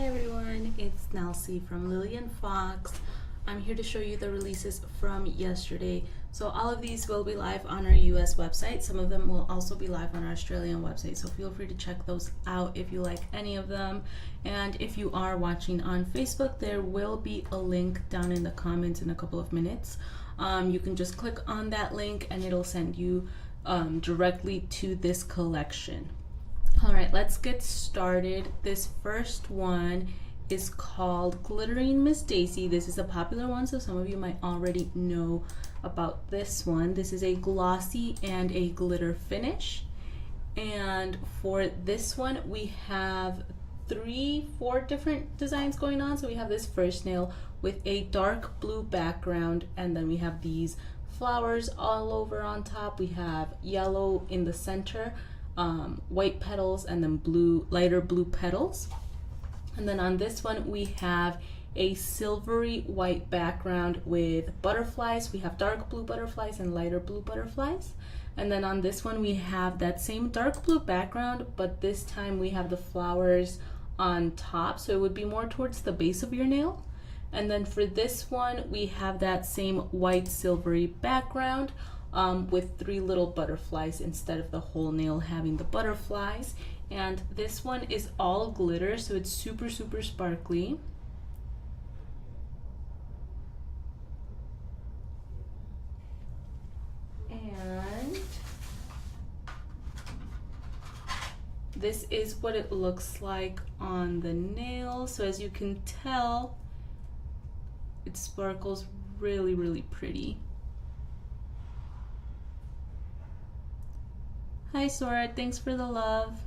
everyone, it's Nelsie from Lillian Fox. I'm here to show you the releases from yesterday. So all of these will be live on our US website. Some of them will also be live on our Australian website. So feel free to check those out if you like any of them. And if you are watching on Facebook, there will be a link down in the comments in a couple of minutes. You can just click on that link and it'll send you directly to this collection. All right, let's get started. This first one is called Glittering Miss Daisy. This is a popular one, so some of you might already know about this one. This is a glossy and a glitter finish. And for this one, we have 4 different designs going on. So we have this first nail with a dark blue background, and then we have these flowers all over on top. We have yellow in the center, white petals, and then lighter blue petals. And then on this one we have a silvery white background with butterflies. We have dark blue butterflies and lighter blue butterflies. And then on this one we have that same dark blue background, but this time we have the flowers on top, so it would be more towards the base of your nail. And then for this one we have that same white silvery background, with 3 little butterflies instead of the whole nail having the butterflies. And this one is all glitter, so it's super sparkly. And this is what it looks like on the nail. So as you can tell, it sparkles really pretty. Hi Sora, thanks for the love.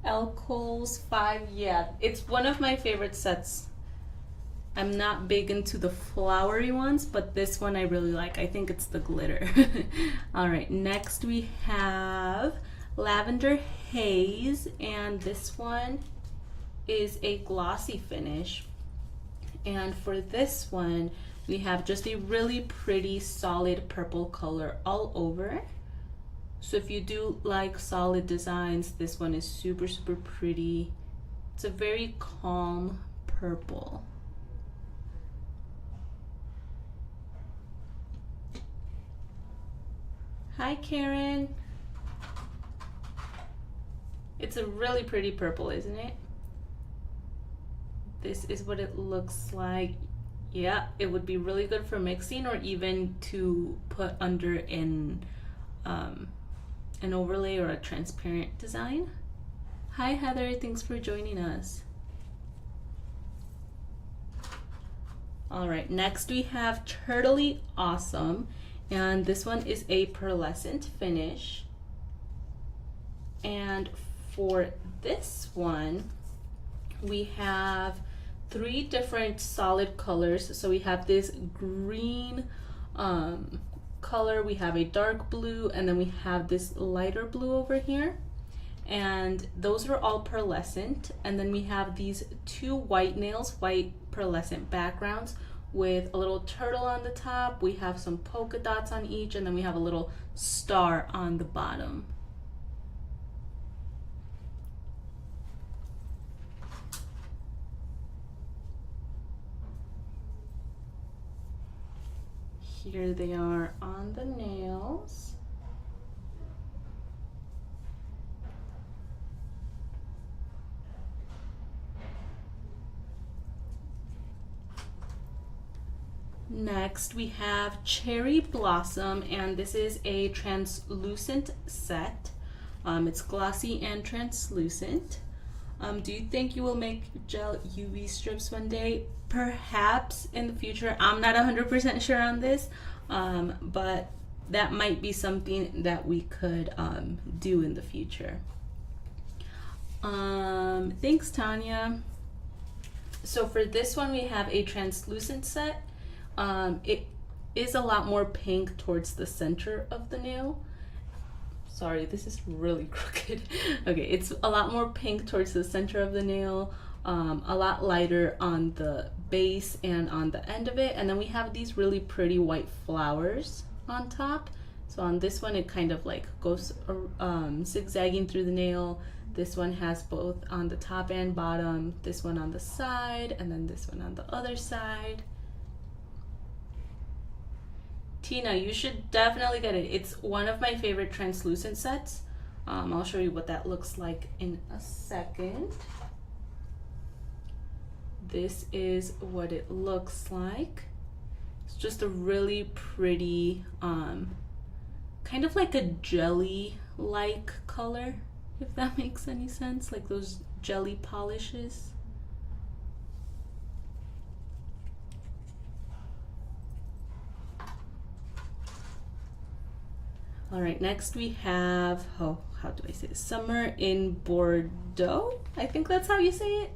Elle Coles 5, yeah, it's one of my favorite sets. I'm not big into the flowery ones, but this one I really like. I think it's the glitter. All right, next we have Lavender Haze, and this one is a glossy finish. And for this one, we have just a really pretty solid purple color all over. So if you do like solid designs, this one is super pretty. It's a very calm purple. Hi Karen. It's a really pretty purple, isn't it? This is what it looks like. Yeah, it would be really good for mixing or even to put under an overlay or a transparent design. Hi Heather, thanks for joining us. All right, next we have Turtley Awesome, and this one is a pearlescent finish. And for this one, we have 3 different solid colors. So we have this green color, we have a dark blue, and then we have this lighter blue over here. And those are all pearlescent. And then we have these 2 white nails, white pearlescent backgrounds with a little turtle on the top. We have some polka dots on each, and then we have a little star on the bottom. Here they are on the nails. Next we have Cherry Blossom, and this is a translucent set. It's glossy and translucent. Do you think you will make gel UV strips one day? Perhaps in the future. I'm not 100% sure on this, but that might be something that we could do in the future. Thanks, Tanya. So for this one, we have a translucent set. It is a lot more pink towards the center of the nail. Sorry, this is really crooked. Okay, it's a lot more pink towards the center of the nail, a lot lighter on the base and on the end of it. And then we have these really pretty white flowers on top. So on this one, it kind of like goes zigzagging through the nail. This one has both on the top and bottom, this one on the side, and then this one on the other side. Tina, you should definitely get it. It's one of my favorite translucent sets. I'll show you what that looks like in a second. This is what it looks like. It's just a really pretty, kind of like a jelly-like color, if that makes any sense, like those jelly polishes. All right, next we have, how do I say this? Summer in Bordeaux, I think that's how you say it.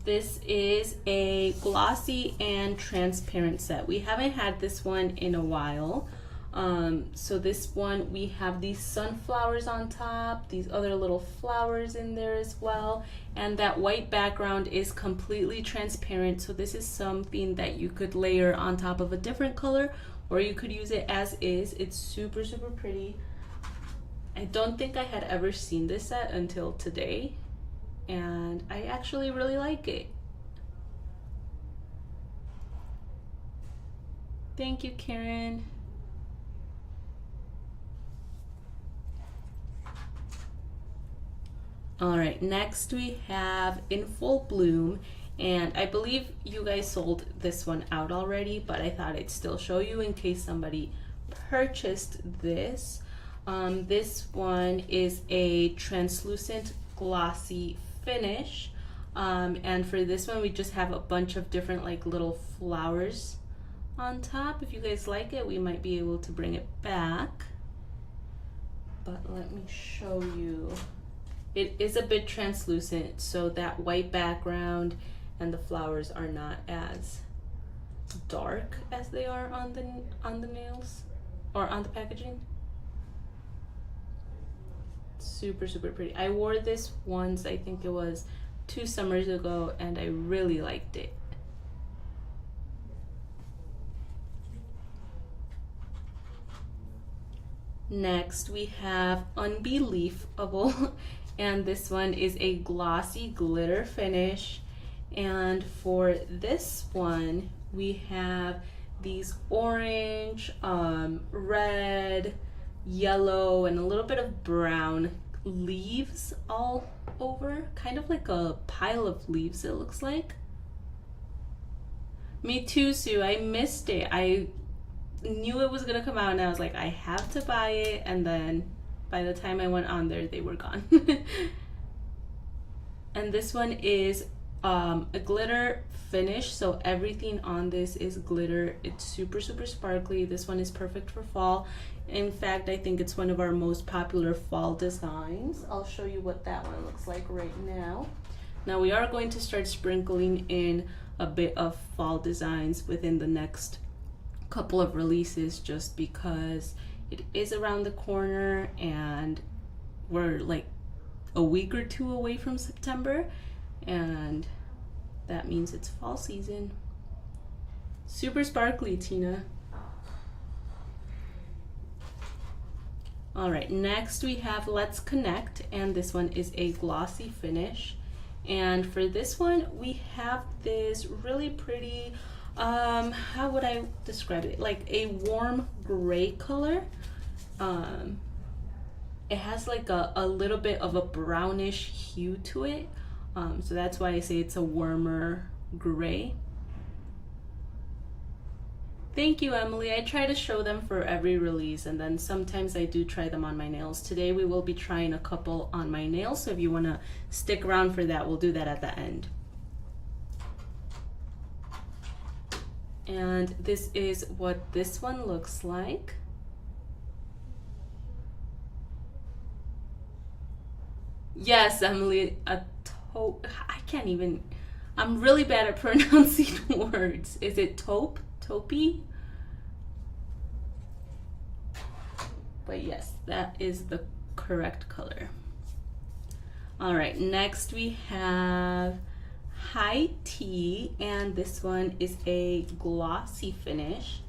This is a glossy and transparent set. We haven't had this one in a while. So this one, we have these sunflowers on top, these other little flowers in there as well, and that white background is completely transparent. So this is something that you could layer on top of a different color, or you could use it as is. It's super, super pretty. I don't think I had ever seen this set until today, and I actually really like it. Thank you, Karen. All right, next we have In Full Bloom, and I believe you guys sold this one out already, but I thought I'd still show you in case somebody purchased this. This one is a translucent glossy finish, and for this one we just have a bunch of different like little flowers on top. If you guys like it, we might be able to bring it back, but let me show you. It is a bit translucent, so that white background and the flowers are not as dark as they are on the nails or on the packaging. Super, super pretty. I wore this once, I think it was 2 summers ago, and I really liked it. Next we have Unbelievable, and this one is a glossy glitter finish. And for this one we have these orange, red, yellow, and a little bit of brown leaves all over, kind of like a pile of leaves it looks like. Me too, Sue. I missed it. I knew it was gonna come out and I was like, I have to buy it, and then by the time I went on there they were gone. And this one is a glitter finish, so everything on this is glitter. It's super, super sparkly. This one is perfect for fall. In fact, I think it's one of our most popular fall designs. I'll show you what that one looks like right now. Now we are going to start sprinkling in a bit of fall designs within the next couple of releases, just because it is around the corner and we're like a week or 2 away from September, and that means it's fall season. Super sparkly, Tina. All right, next we have Let's Connect, and this one is a glossy finish. And for this one we have this really pretty, how would I describe it, like a warm gray color. It has like a little bit of a brownish hue to it, so that's why I say it's a warmer gray. Thank you, Emily. I try to show them for every release, and then sometimes I do try them on my nails. Today we will be trying a couple on my nails, so if you want to stick around for that, we'll do that at the end. And this is what this one looks like. Yes, Emily, I can't even, I'm really bad at pronouncing words. Is it taupe? Taupey? But yes, that is the correct color. All right, next we have High Tea, and this one is a glossy finish.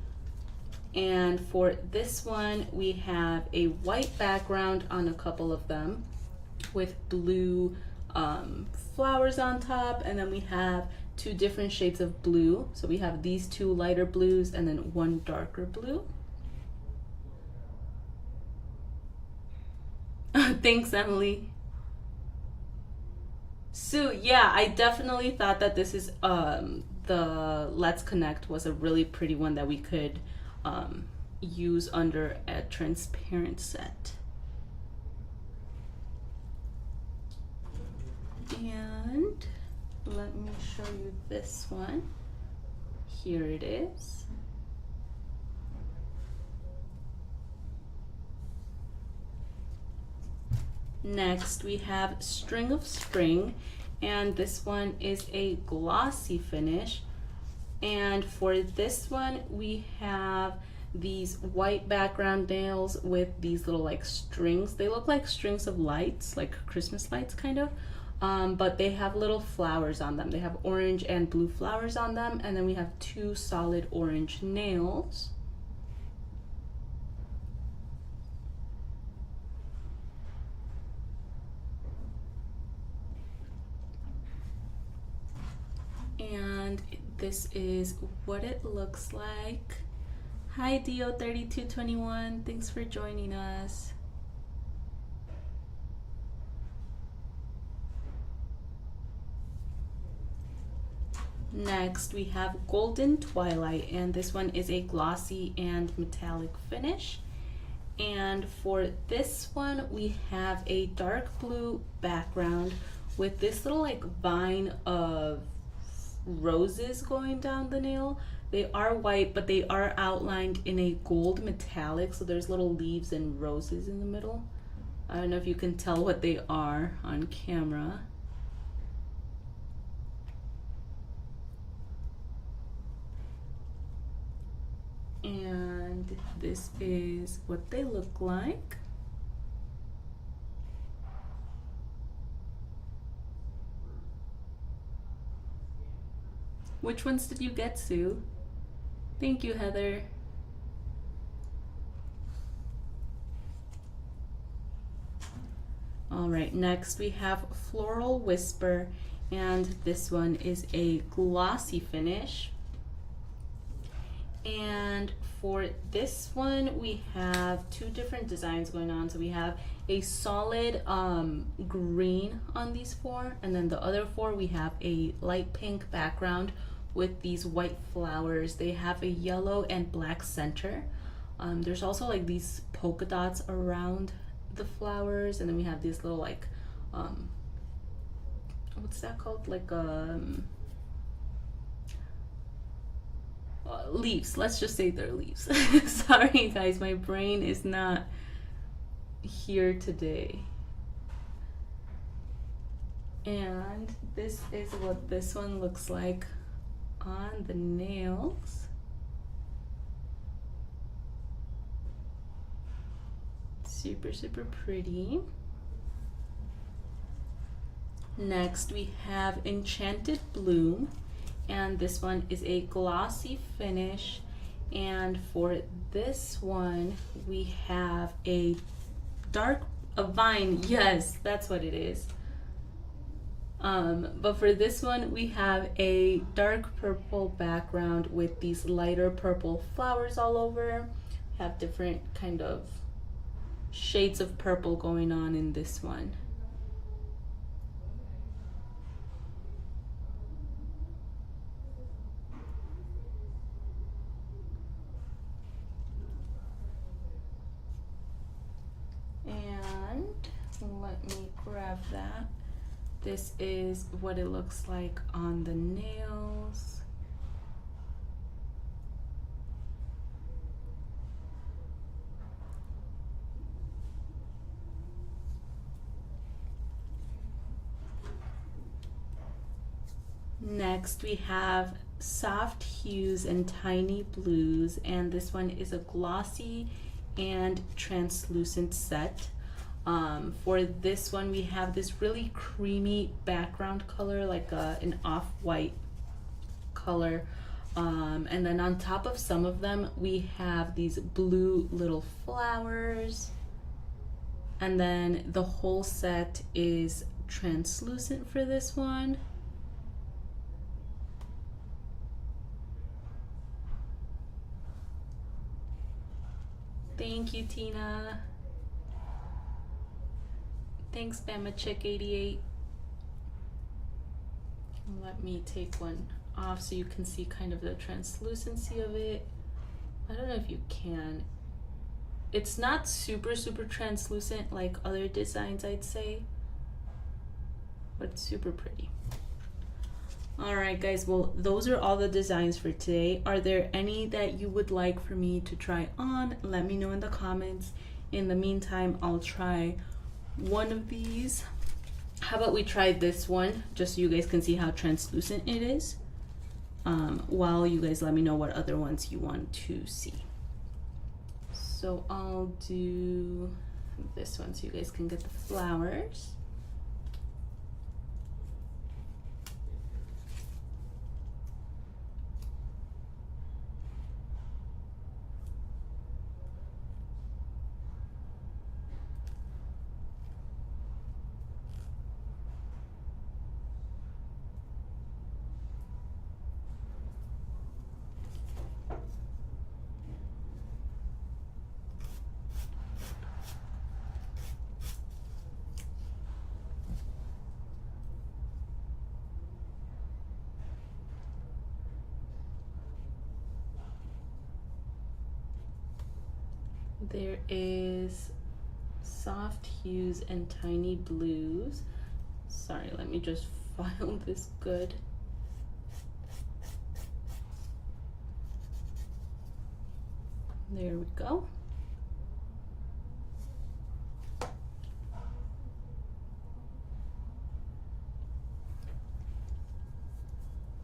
And for this one, we have a white background on a couple of them with blue flowers on top, and then we have two different shades of blue. So we have these two lighter blues and then one darker blue. Thanks, Emily. Sue, yeah, I definitely thought that this is the Let's Connect was a really pretty one that we could use under a transparent set. And let me show you this one. Here it is. Next, we have String of Spring, and this one is a glossy finish. And for this one, we have these white background nails with these little like strings. They look like strings of lights, like Christmas lights kind of, but they have little flowers on them. They have orange and blue flowers on them, and then we have two solid orange nails. And this is what it looks like. Hi Dio3221, thanks for joining us. Next we have Golden Twilight, and this one is a glossy and metallic finish. And for this one we have a dark blue background with this little like vine of roses going down the nail. They are white, but they are outlined in a gold metallic, so there's little leaves and roses in the middle. I don't know if you can tell what they are on camera. And this is what they look like. Which ones did you get, Sue? Thank you, Heather. All right, next we have Floral Whisper, and this one is a glossy finish. And for this one, we have two different designs going on. So we have a solid green on these four, and then the other four we have a light pink background with these white flowers. They have a yellow and black center. There's also like these polka dots around the flowers, and then we have these little like what's that called, like leaves. Let's just say they're leaves. Sorry guys, my brain is not here today. And this is what this one looks like on the nails. Super, super pretty. Next we have Enchanted Bloom, and this one is a glossy finish. And for this one we have a vine. Yes, that's what it is. But for this one we have a dark purple background with these lighter purple flowers all over. Have different kind of shades of purple going on in this one. And let me grab that. This is what it looks like on the nails. Next we have Soft Hues and Tiny Blues, and this one is a glossy and translucent set. For this one we have this really creamy background color, like an off-white color, And then on top of some of them, we have these blue little flowers. And then the whole set is translucent for this one. Thank you, Tina. Thanks, Bama Chick 88. Let me take one off so you can see kind of the translucency of it. I don't know if you can. It's not super translucent like other designs, I'd say, but it's super pretty. All right, guys, well, those are all the designs for today. Are there any that you would like for me to try on? Let me know in the comments. In the meantime, I'll try one of these. How about we try this one, just so you guys can see how translucent it is, while you guys let me know what other ones you want to see. So I'll do this one so you guys can get the flowers. There is soft hues and tiny blues. Sorry, let me just file this good. There we go.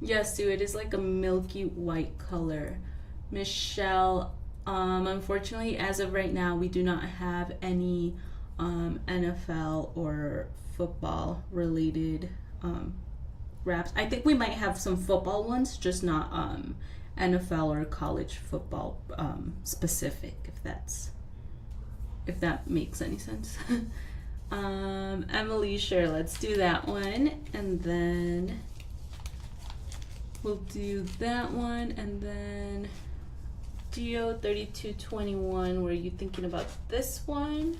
Yes, Sue, it is like a milky white color. Michelle, unfortunately, as of right now, we do not have any NFL or football related wraps. I think we might have some football ones, just not NFL or college football specific, if that makes any sense. Emily, sure, let's do that one, and then we'll do that one, and then Geo 3221, were you thinking about this one?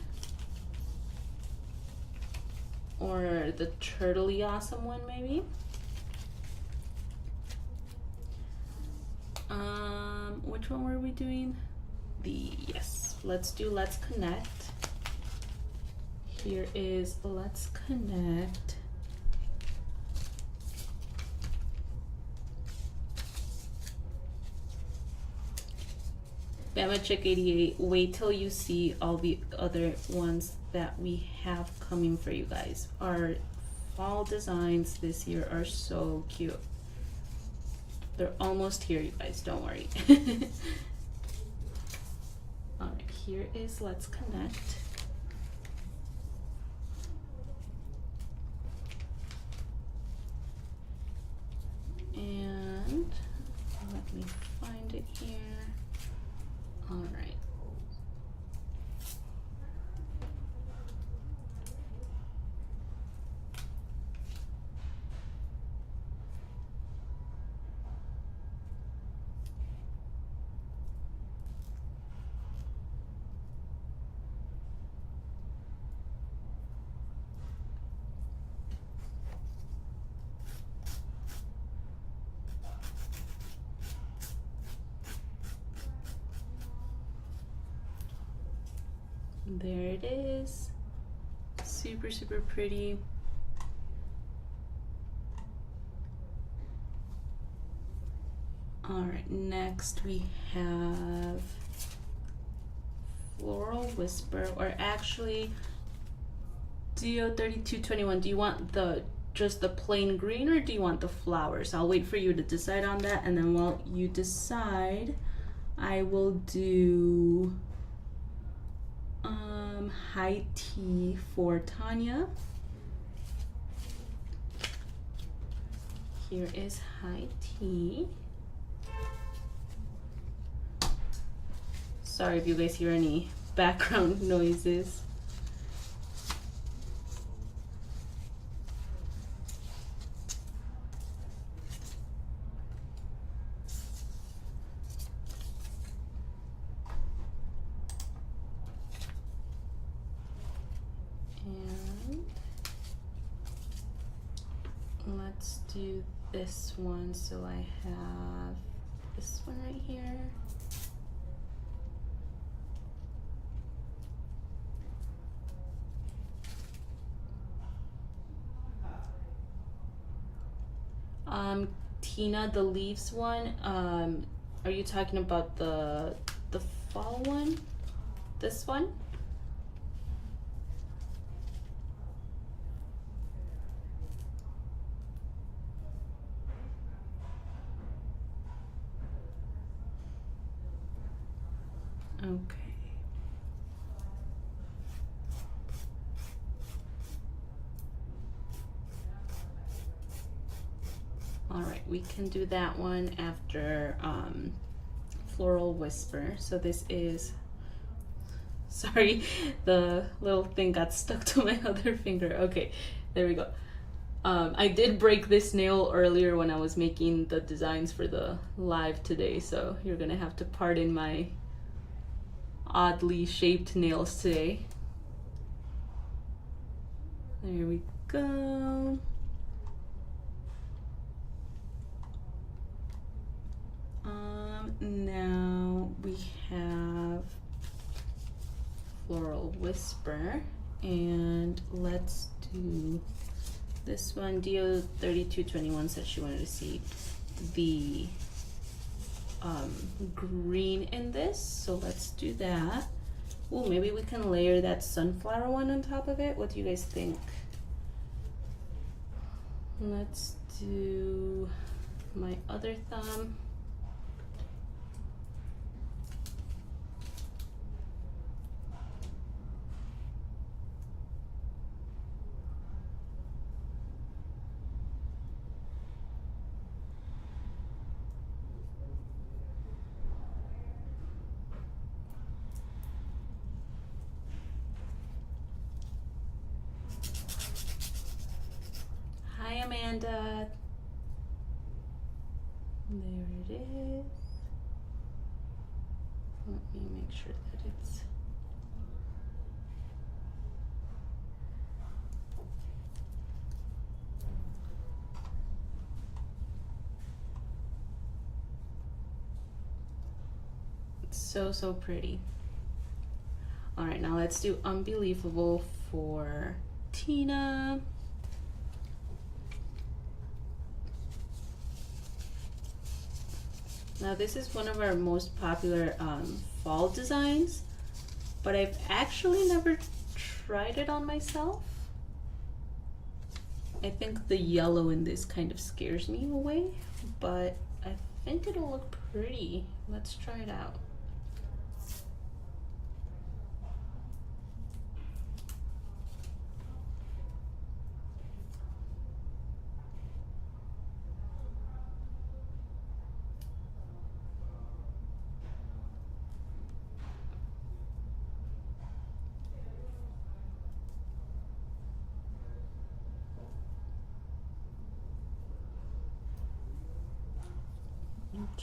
Or the Turtley Awesome one, maybe? Which one were we doing? Yes, let's do Let's Connect. Here is Let's Connect. Bama Chick 88, wait till you see all the other ones that we have coming for you guys. Our fall designs this year are so cute. They're almost here, you guys, don't worry. All right, here is Let's Connect. And let me find it here. All right. There it is. Super, super pretty. All right, next we have Floral Whisper, or actually Dio 3221. Do you want just the plain green, or do you want the flowers? I'll wait for you to decide on that, and then while you decide, I will do high tea for Tanya. Here is high tea. Sorry if you guys hear any background noises. And let's do this one. So I have this one right here. Tina, the leaves one, are you talking about the fall one? This one? Okay. All right, we can do that one after Floral Whisper. So this is, sorry, the little thing got stuck to my other finger. Okay, there we go. I did break this nail earlier when I was making the designs for the live today, so you're gonna have to pardon my oddly shaped nails today. There we go. Now we have Floral Whisper, and let's do this one. Dio3221 said she wanted to see the green in this, so let's do that. Oh, maybe we can layer that sunflower one on top of it. What do you guys think? Let's do my other thumb. Hi, Amanda. There it is. Let me make sure that it's so pretty. All right, now let's do Unbelievable for Tina. Now this is one of our most popular fall designs, but I've actually never tried it on myself. I think the yellow in this kind of scares me away, but I think it'll look pretty. Let's try it out.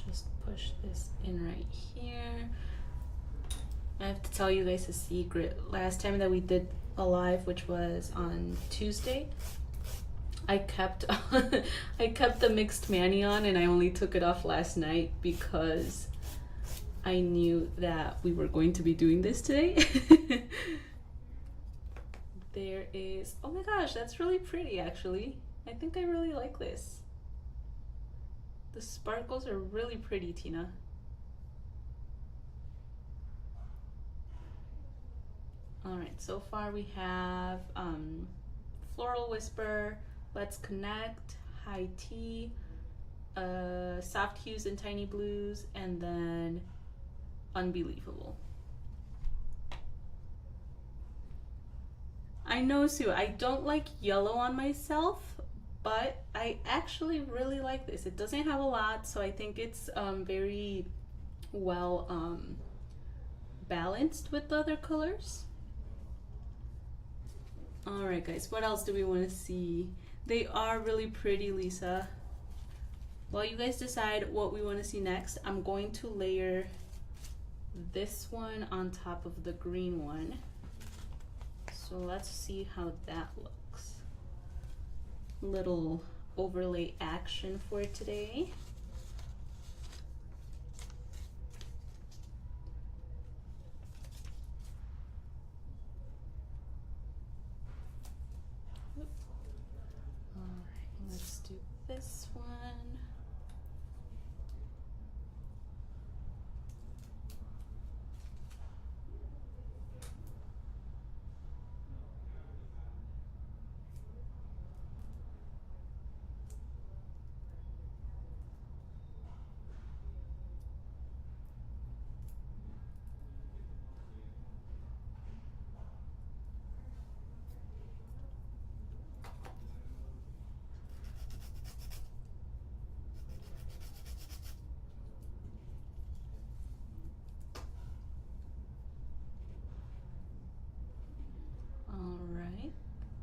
Just push this in right here. I have to tell you guys a secret. Last time that we did a live, which was on Tuesday, I kept I kept the mixed mani on, and I only took it off last night because I knew that we were going to be doing this today. There is, oh my gosh, that's really pretty actually. I think I really like this. The sparkles are really pretty, Tina. All right, so far we have Floral Whisper, Let's Connect, High Tea, Soft Hues and Tiny Blues, and then Unbelievable. I know, Sue, I don't like yellow on myself, but I actually really like this. It doesn't have a lot, so I think it's very well balanced with the other colors. All right, guys, what else do we want to see? They are really pretty, Lisa. While you guys decide what we want to see next, I'm going to layer this one on top of the green one. So let's see how that looks. Little overlay action for today. All right, let's do this one.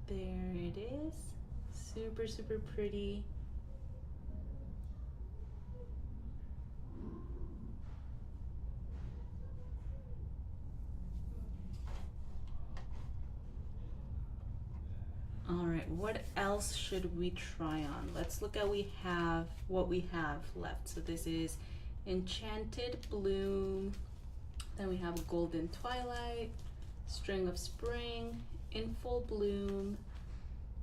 There it is. Super, super pretty. All right, what else should we try on? Let's look at what we have left. So this is Enchanted Bloom. Then we have Golden Twilight, String of Spring, In Full Bloom,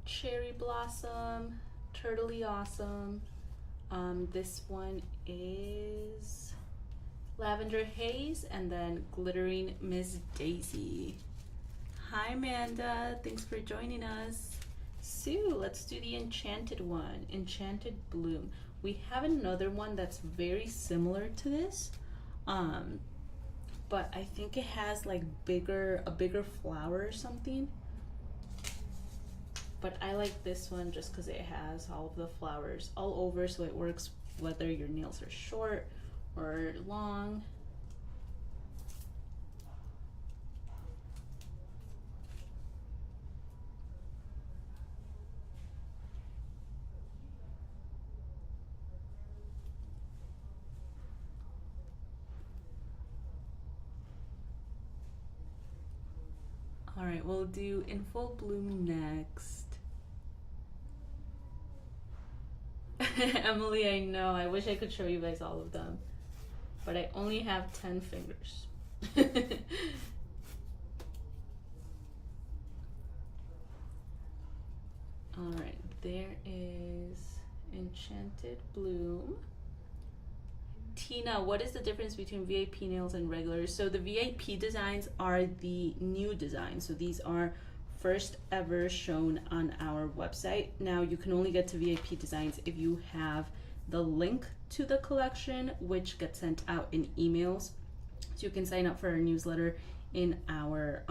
Cherry Blossom, Turtley Awesome. This one is Lavender Haze, and then Glittering Miss Daisy. Hi Amanda, thanks for joining us. Sue, let's do the enchanted one, Enchanted Bloom. We have another one that's very similar to this, but I think it has like a bigger flower or something. But I like this one just because it has all of the flowers all over, so it works whether your nails are short or long. All right, we'll do In Full Bloom next. Emily, I know, I wish I could show you guys all of them, but I only have 10 fingers. All right, there is Enchanted Bloom. Tina, what is the difference between VIP nails and regular? So the VIP designs are the new designs. So these are first ever shown on our website. Now you can only get to VIP designs if you have the link to the collection, which gets sent out in emails. So you can sign up for our newsletter in our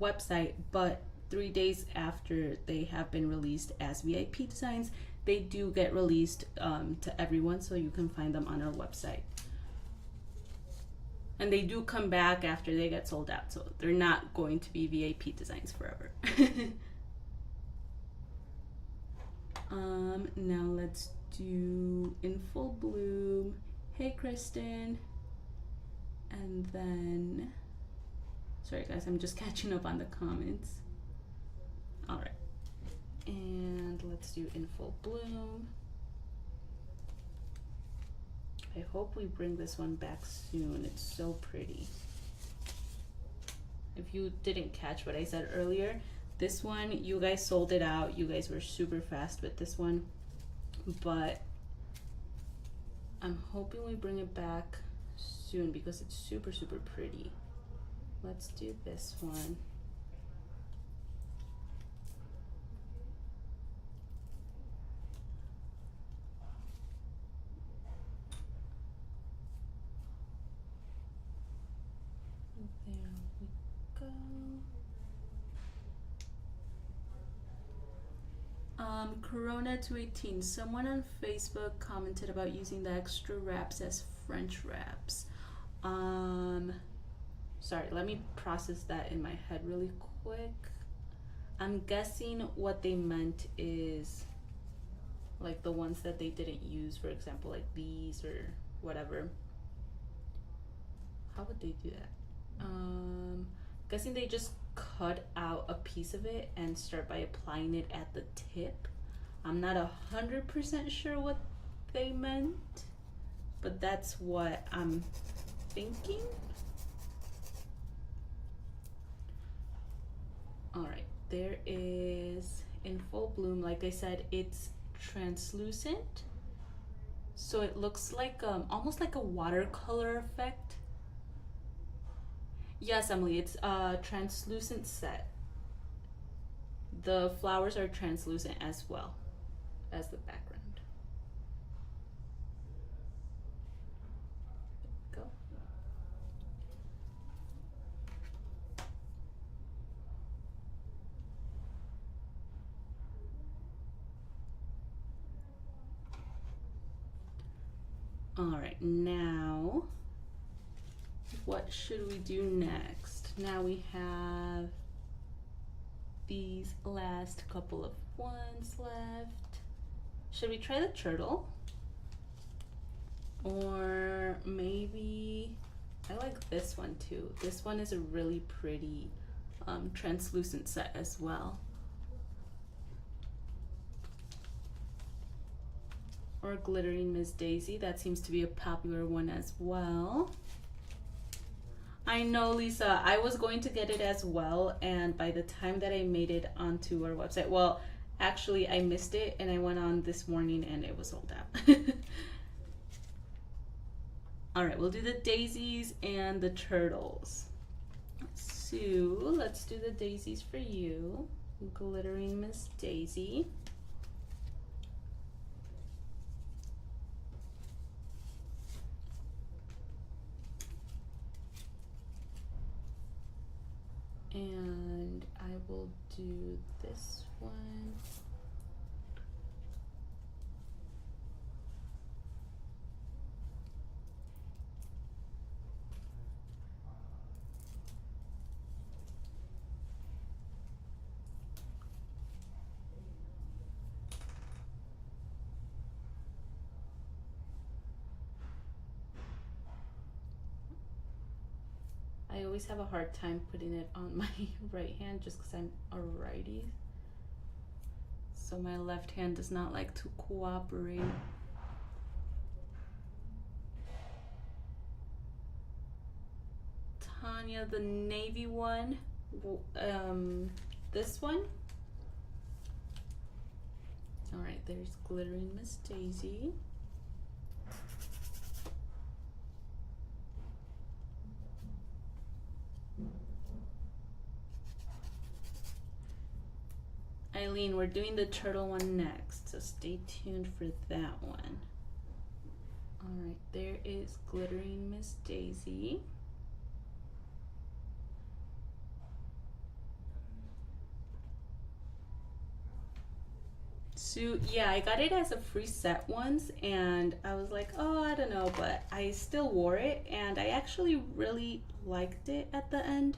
website, but 3 days after they have been released as VIP designs, they do get released to everyone, so you can find them on our website. And they do come back after they get sold out, so they're not going to be VIP designs forever. Now let's do In Full Bloom. Hey Kristen. And then, sorry guys, I'm just catching up on the comments. All right. And let's do In Full Bloom. I hope we bring this one back soon. It's so pretty. If you didn't catch what I said earlier, this one, you guys sold it out. You guys were super fast with this one, but I'm hoping we bring it back soon because it's super, super pretty. Let's do this one. Corona 218. Someone on Facebook commented about using the extra wraps as French wraps. Sorry, let me process that in my head really quick. I'm guessing what they meant is like the ones that they didn't use, for example, like these or whatever. How would they do that? Guessing they just cut out a piece of it and start by applying it at the tip. I'm not 100% sure what they meant, but that's what I'm thinking. All right, there is In Full Bloom. Like I said, it's translucent, so it looks like almost like a watercolor effect. Yes, Emily, it's a translucent set. The flowers are translucent as well as the background. Go. All right, now what should we do next? Now we have these last couple of ones left. Should we try the turtle? Or maybe, I like this one too. This one is a really pretty translucent set as well. Or Glittering Miss Daisy, that seems to be a popular one as well. I know, Lisa, I was going to get it as well, and by the time that I made it onto our website, well, actually I missed it and I went on this morning and it was sold out. All right, we'll do the daisies and the turtles. Sue, let's do the daisies for you. Glittering Miss Daisy. And I will do this one. I always have a hard time putting it on my right hand just because I'm a righty. So my left hand does not like to cooperate. Tanya, the navy one, this one. All right, there's Glittering Miss Daisy. Eileen, we're doing the turtle one next, so stay tuned for that one. All right, there is Glittering Miss Daisy. So yeah, I got it as a free set once, and I was like, oh, I don't know, but I still wore it, and I actually really liked it at the end.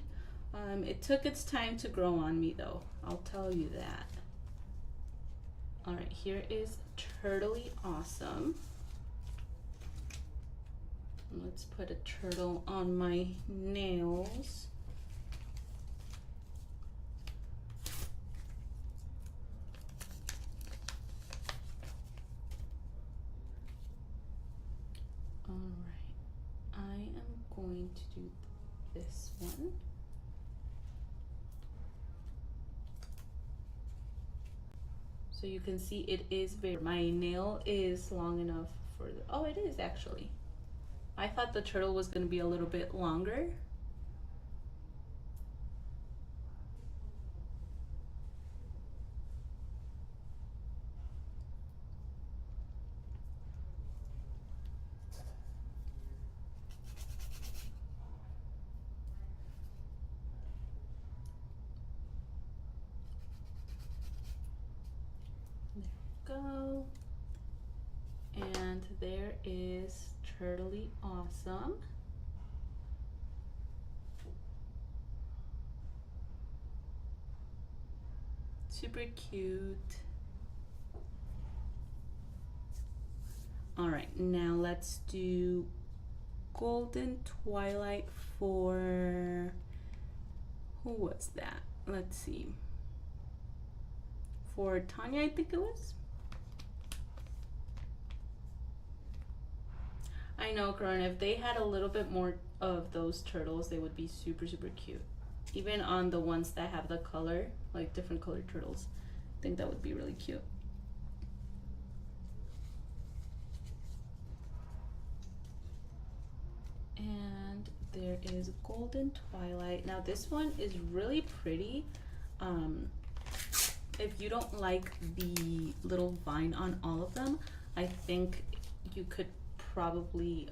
It took its time to grow on me though, I'll tell you that. All right, here is Turtly Awesome. Let's put a turtle on my nails. All right, I am going to do this one. So you can see it is my nail is long enough for the, oh, it is actually. I thought the turtle was going to be a little bit longer. Go. And there is Turtly Awesome. Super cute. All right, now let's do Golden Twilight for, who was that? Let's see. For Tanya, I think it was. I know, Corona, if they had a little bit more of those turtles, they would be super, super cute. Even on the ones that have the color, like different colored turtles. I think that would be really cute. And there is Golden Twilight. Now this one is really pretty. If you don't like the little vine on all of them, I think you could probably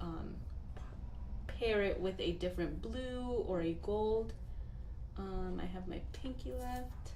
pair it with a different blue or a gold. I have my pinky left.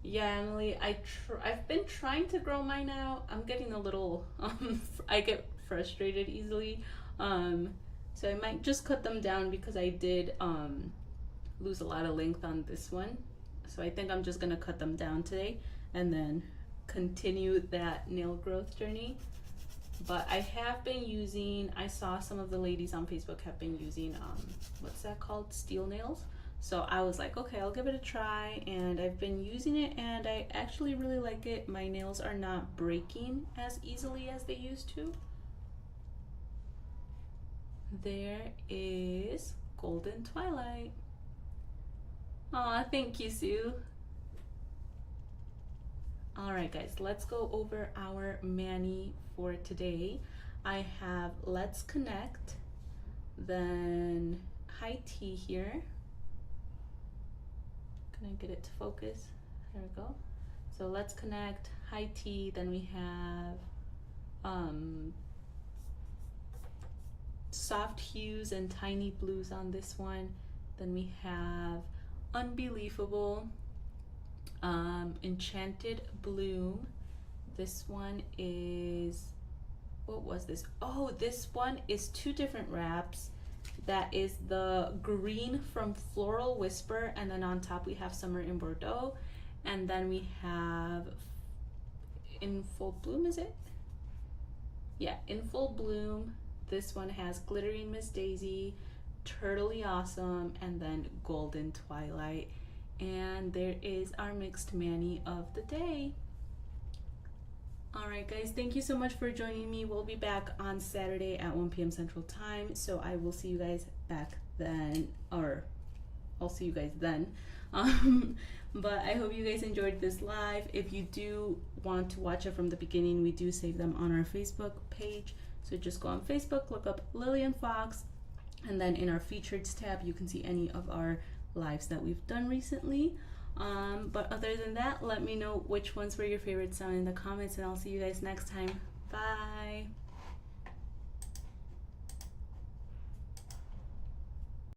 Yeah, Emily, I've been trying to grow mine out. I'm getting a little I get frustrated easily. So I might just cut them down because I did lose a lot of length on this one. So I think I'm just gonna cut them down today and then continue that nail growth journey. But I have been using, I saw some of the ladies on Facebook have been using what's that called, steel nails. So I was like, okay, I'll give it a try, and I've been using it and I actually really like it. My nails are not breaking as easily as they used to. There is Golden Twilight. Aw, thank you, Sue. All right, guys, let's go over our mani for today. I have Let's Connect, then High Tea here. Can I get it to focus? There we go. So Let's Connect, High Tea, then we have Soft Hues and Tiny Blues on this one. Then we have Unbelievable, Enchanted Bloom. This one is, what was this? Oh, this one is two different wraps. That is the green from Floral Whisper, and then on top we have Summer in Bordeaux, and then we have In Full Bloom, is it? Yeah, In Full Bloom. This one has Glittery Miss Daisy, Turtly Awesome, and then Golden Twilight. And there is our mixed mani of the day. Alright guys, thank you so much for joining me. We'll be back on Saturday at 1 p.m. Central Time, so I will see you guys back then, or I'll see you guys then. But I hope you guys enjoyed this live. If you do want to watch it from the beginning, we do save them on our Facebook page. So just go on Facebook, look up Lillian Fox, and then in our features tab, you can see any of our lives that we've done recently. But other than that, let me know which ones were your favorites down in the comments, and I'll see you guys next time. Bye.